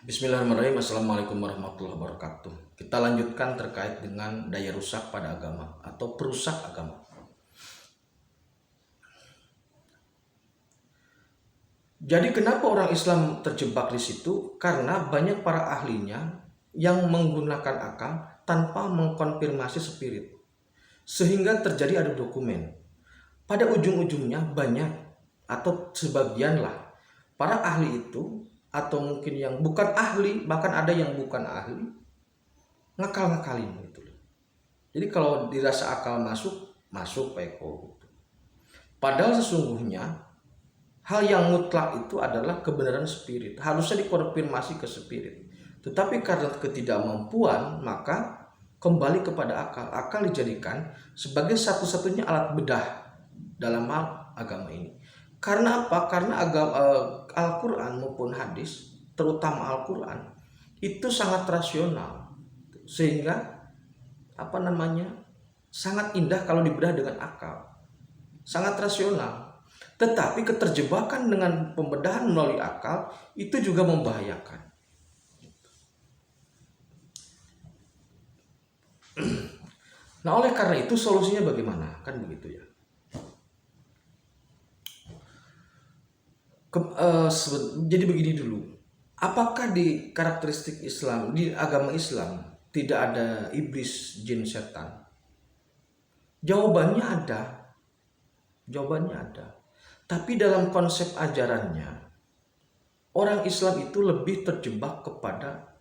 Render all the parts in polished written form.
Bismillahirrahmanirrahim. Assalamualaikum warahmatullahi wabarakatuh. Kita lanjutkan terkait dengan daya rusak pada agama atau perusak agama. Jadi kenapa orang Islam terjebak di situ? Karena banyak para ahlinya yang menggunakan akal tanpa mengkonfirmasi spirit. Sehingga terjadi adu dokumen. Pada ujung-ujungnya banyak atau sebagianlah para ahli itu, atau mungkin yang bukan ahli, bahkan ada yang bukan ahli, ngakal-ngakalin gitu. Jadi kalau dirasa akal masuk Pak Eko gitu. Padahal sesungguhnya hal yang mutlak itu adalah kebenaran spirit, harusnya dikonfirmasi ke spirit. Tetapi karena ketidakmampuan, maka kembali kepada akal. Akal dijadikan sebagai satu-satunya alat bedah dalam hal agama ini. Karena apa? Karena Al-Quran maupun hadis, terutama Al-Quran, itu sangat rasional, sehingga sangat indah kalau dibedah dengan akal, sangat rasional. Tetapi keterjebakan dengan pembedahan melalui akal itu juga membahayakan. Nah, oleh karena itu solusinya bagaimana? Kan begitu ya. Jadi begini dulu, apakah di karakteristik Islam, di agama Islam tidak ada iblis, jin, setan? Jawabannya ada. Tapi dalam konsep ajarannya, orang Islam itu lebih terjebak kepada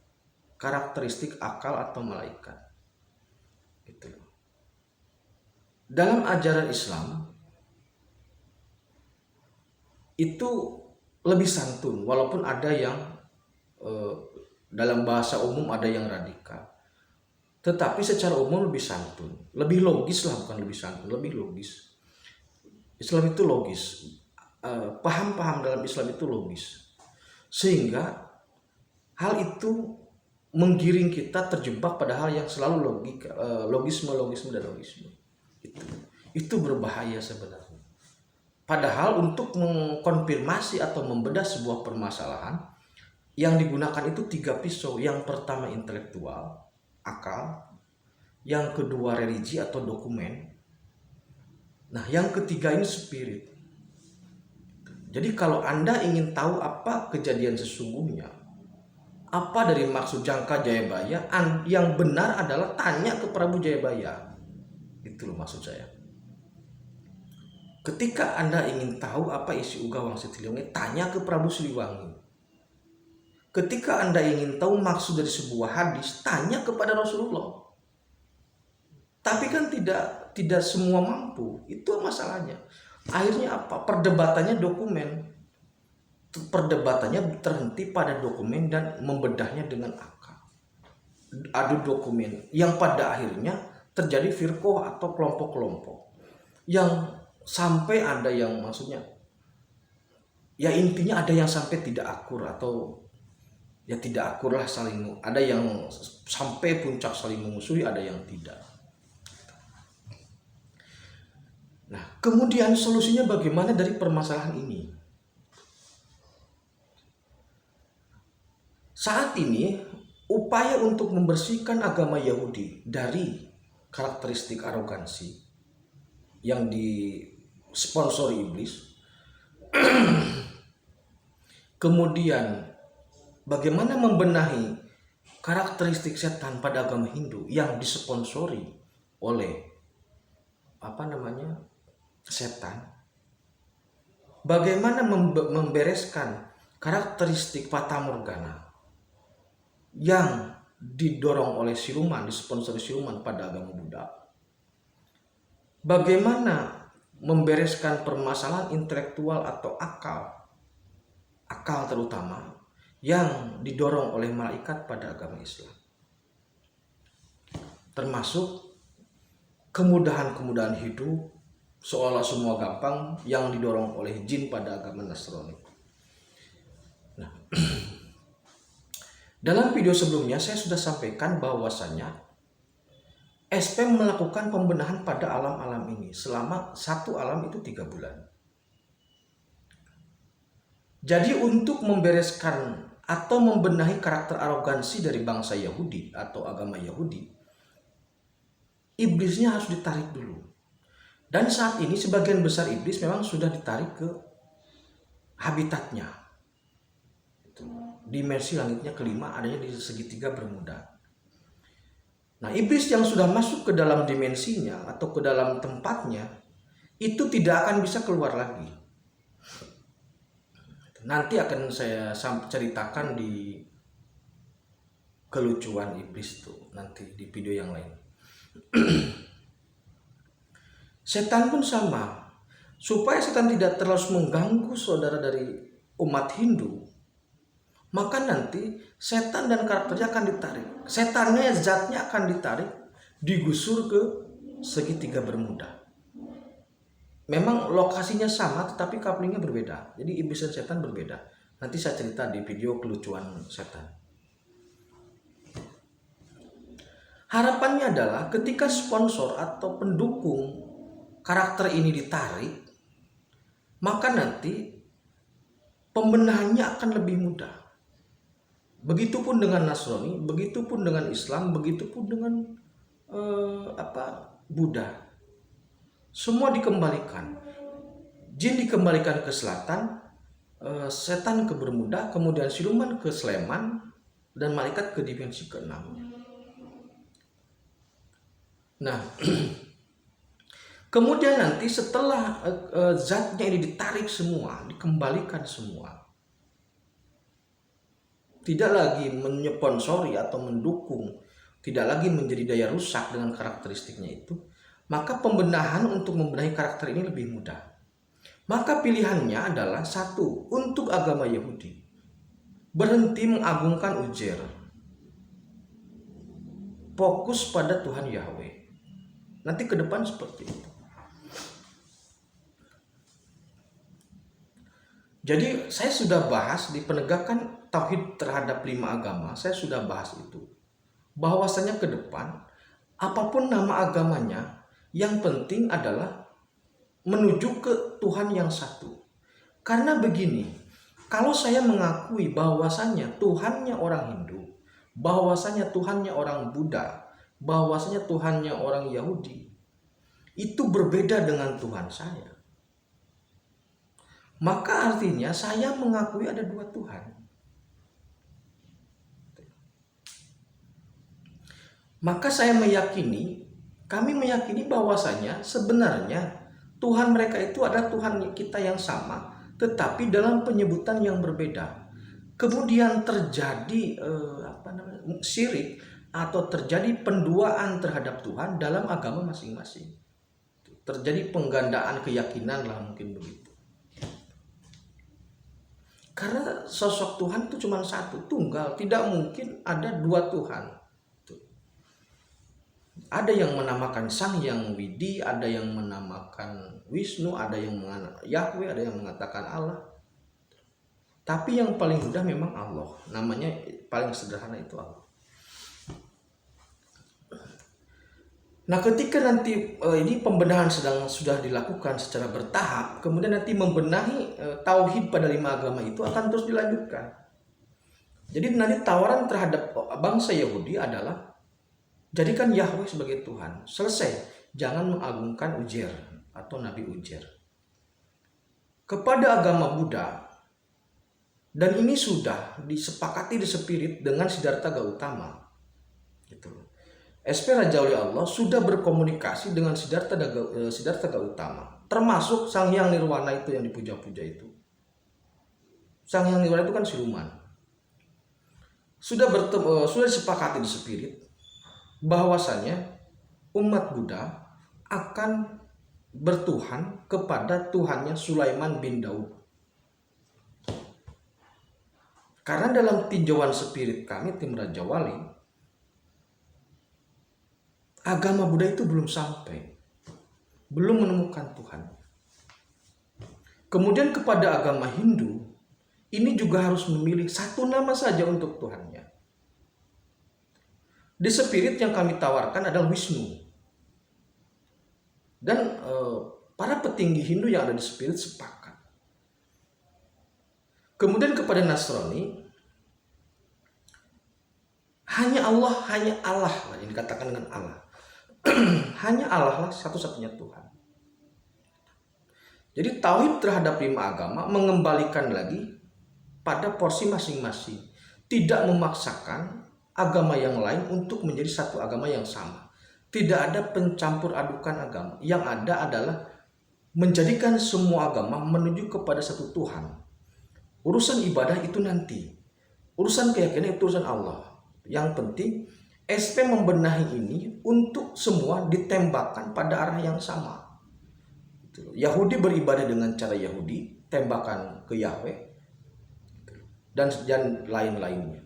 karakteristik akal atau malaikat. Gitu. Dalam ajaran Islam itu lebih santun, walaupun ada yang dalam bahasa umum ada yang radikal, tetapi secara umum lebih santun, lebih logis lah, bukan lebih santun, lebih logis. Islam itu logis, paham-paham dalam Islam itu logis, sehingga hal itu menggiring kita terjebak pada hal yang selalu logisme dan logisme. Itu berbahaya sebenarnya. Padahal untuk mengkonfirmasi atau membedah sebuah permasalahan, yang digunakan itu 3 pisau. Yang pertama intelektual, akal. Yang kedua religi atau dokumen. Nah, yang ketiga ini spirit. Jadi kalau Anda ingin tahu apa kejadian sesungguhnya, apa dari maksud Jangka Jayabaya, yang benar adalah tanya ke Prabu Jayabaya. Itu loh maksud saya. Ketika Anda ingin tahu apa isi Uga Wangsit Siliwangi, tanya ke Prabu Siliwangi. Ketika Anda ingin tahu maksud dari sebuah hadis, tanya kepada Rasulullah. Tapi kan tidak semua mampu. Itu masalahnya. Akhirnya apa? Perdebatannya dokumen. Perdebatannya terhenti pada dokumen dan membedahnya dengan akal. Adu dokumen yang pada akhirnya terjadi firqoh atau kelompok-kelompok yang sampai ada yang maksudnya ya intinya ada yang sampai tidak akur atau ya tidak akur lah, ada yang sampai puncak saling memusuhi, ada yang tidak. Nah, kemudian solusinya bagaimana dari permasalahan ini? Saat ini upaya untuk membersihkan agama Yahudi dari karakteristik arogansi yang disponsori iblis, kemudian bagaimana membenahi karakteristik setan pada agama Hindu yang disponsori oleh setan, bagaimana membereskan karakteristik Fata Morgana yang didorong oleh siluman, disponsori siluman pada agama Buddha, bagaimana membereskan permasalahan intelektual atau akal terutama yang didorong oleh malaikat pada agama Islam, termasuk kemudahan-kemudahan hidup seolah semua gampang yang didorong oleh jin pada agama Nasrani. Nah, dalam video sebelumnya saya sudah sampaikan bahwasannya SP melakukan pembenahan pada alam-alam ini selama satu alam itu 3 bulan. Jadi untuk membereskan atau membenahi karakter arogansi dari bangsa Yahudi atau agama Yahudi, iblisnya harus ditarik dulu. Dan saat ini sebagian besar iblis memang sudah ditarik ke habitatnya. Dimensi langitnya kelima adanya di segitiga Bermuda. Nah, iblis yang sudah masuk ke dalam dimensinya atau ke dalam tempatnya itu tidak akan bisa keluar lagi. Nanti akan saya ceritakan di kelucuan iblis tuh nanti di video yang lain. Setan pun sama. Supaya setan tidak terus mengganggu saudara dari umat Hindu, maka nanti setan dan karakternya akan ditarik. Setannya, zatnya akan ditarik, digusur ke segitiga Bermuda. Memang lokasinya sama tetapi couplingnya berbeda. Jadi iblis dan setan berbeda. Nanti saya cerita di video kelucuan setan. Harapannya adalah ketika sponsor atau pendukung karakter ini ditarik, maka nanti pembenahannya akan lebih mudah. Begitupun dengan Nasrani, begitupun dengan Islam, begitupun dengan Buddha. Semua dikembalikan. Jin dikembalikan ke selatan, setan ke Bermuda, kemudian siluman ke Sleman, dan malaikat ke dimensi ke-6. Nah, kemudian nanti setelah zatnya ini ditarik semua, dikembalikan semua, tidak lagi menyponsori atau mendukung, tidak lagi menjadi daya rusak dengan karakteristiknya itu, maka pembenahan untuk membenahi karakter ini lebih mudah. Maka pilihannya adalah satu, untuk agama Yahudi, berhenti mengagungkan Uzair, fokus pada Tuhan Yahweh. Nanti ke depan seperti itu. Jadi saya sudah bahas di penegakan tauhid terhadap 5 agama, saya sudah bahas itu. Bahwasanya ke depan, apapun nama agamanya, yang penting adalah menuju ke Tuhan yang satu. Karena begini, kalau saya mengakui bahwasanya Tuhannya orang Hindu, bahwasanya Tuhannya orang Buddha, bahwasanya Tuhannya orang Yahudi, itu berbeda dengan Tuhan saya, maka artinya saya mengakui ada 2 Tuhan. Maka kami meyakini bahwasanya sebenarnya Tuhan mereka itu adalah Tuhan kita yang sama, tetapi dalam penyebutan yang berbeda. Kemudian terjadi syirik atau terjadi penduaan terhadap Tuhan dalam agama masing-masing. Terjadi penggandaan keyakinan lah, mungkin begitu. Karena sosok Tuhan itu cuma satu, tunggal, tidak mungkin ada 2 Tuhan. Ada yang menamakan Sang Yang Widi, ada yang menamakan Wisnu, ada yang mengatakan Yahweh, ada yang mengatakan Allah. Tapi yang paling mudah memang Allah. Namanya paling sederhana itu Allah. Nah, ketika nanti ini pembenahan sudah dilakukan secara bertahap, kemudian nanti membenahi tauhid pada 5 agama itu akan terus dilanjutkan. Jadi nanti tawaran terhadap bangsa Yahudi adalah jadikan Yahweh sebagai Tuhan. Selesai. Jangan mengagungkan Uzair atau Nabi Uzair. Kepada agama Buddha, dan ini sudah disepakati di spirit dengan Siddhartha Gautama. Gitu. SP Raja Wali Allah sudah berkomunikasi dengan Siddhartha Gautama. Termasuk Sang Hyang Nirwana itu yang dipuja-puja itu. Sang Hyang Nirwana itu kan siluman. Sudah disepakati di spirit bahwasanya umat Buddha akan bertuhan kepada Tuhannya Sulaiman bin Daud. Karena dalam tinjauan spirit kami, tim Raja Wali, agama Buddha itu belum sampai, belum menemukan Tuhan. Kemudian kepada agama Hindu, ini juga harus memilih satu nama saja untuk Tuhannya. Di spirit yang kami tawarkan adalah Wisnu. Dan para petinggi Hindu yang ada di spirit sepakat. Kemudian kepada Nasrani, Hanya Allah lah yang dikatakan dengan Allah. Hanya Allah lah satu-satunya Tuhan. Jadi tauhid terhadap 5 agama mengembalikan lagi pada porsi masing-masing. Tidak memaksakan agama yang lain untuk menjadi satu agama yang sama. Tidak ada pencampur adukan agama. Yang ada adalah menjadikan semua agama menuju kepada satu Tuhan. Urusan ibadah itu nanti. Urusan keyakinan itu urusan Allah. Yang penting SP membenahi ini untuk semua ditembakkan pada arah yang sama. Yahudi beribadah dengan cara Yahudi, tembakan ke Yahweh, dan lain-lainnya.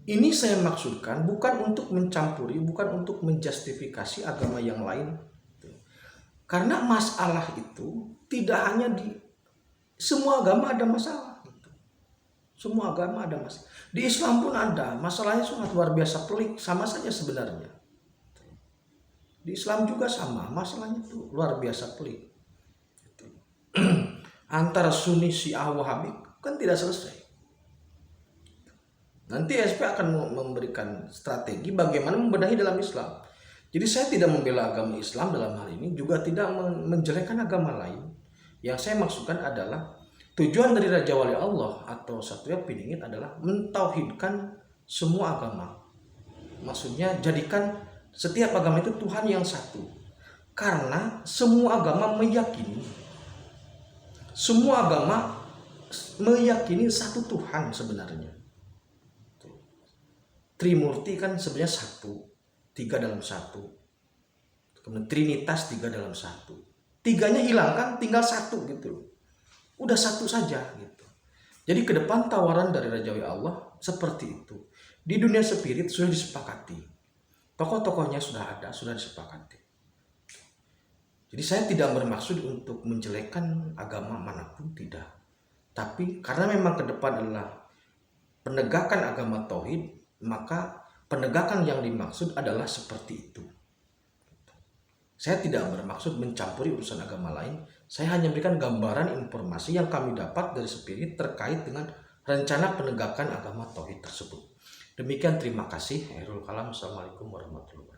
Ini saya maksudkan bukan untuk mencampuri, bukan untuk menjustifikasi agama yang lain. Karena masalah itu tidak hanya di semua agama ada masalah. Semua agama ada masalah. Di Islam pun ada. Masalahnya sangat luar biasa pelik. Sama saja sebenarnya. Di Islam juga sama. Masalahnya itu luar biasa pelik. Antara Sunni, Syiah, Wahabi kan tidak selesai. Nanti SP akan memberikan strategi bagaimana membenahi dalam Islam. Jadi saya tidak membela agama Islam dalam hal ini. Juga tidak menjelekkan agama lain. Yang saya maksudkan adalah tujuan dari Raja Wali Allah atau Satya Piningit adalah mentauhidkan semua agama. Maksudnya jadikan setiap agama itu Tuhan yang satu. Karena semua agama meyakini satu Tuhan sebenarnya. Trimurti kan sebenarnya satu, 3 dalam 1. Kemudian Trinitas 3 dalam 1. 3-nya hilangkan, tinggal 1 gitu. Udah 1 saja gitu. Jadi ke depan tawaran dari Raja Wali Allah seperti itu. Di dunia spirit sudah disepakati. Tokoh-tokohnya sudah ada, sudah disepakati. Jadi saya tidak bermaksud untuk menjelekkan agama manapun, tidak. Tapi karena memang ke depan adalah penegakan agama tauhid, maka penegakan yang dimaksud adalah seperti itu. Saya tidak bermaksud mencampuri urusan agama lain. Saya hanya memberikan gambaran informasi yang kami dapat dari spirit terkait dengan rencana penegakan agama tauhid tersebut. Demikian, terima kasih. Akhirul kalam. Assalamualaikum warahmatullahi wabarakatuh.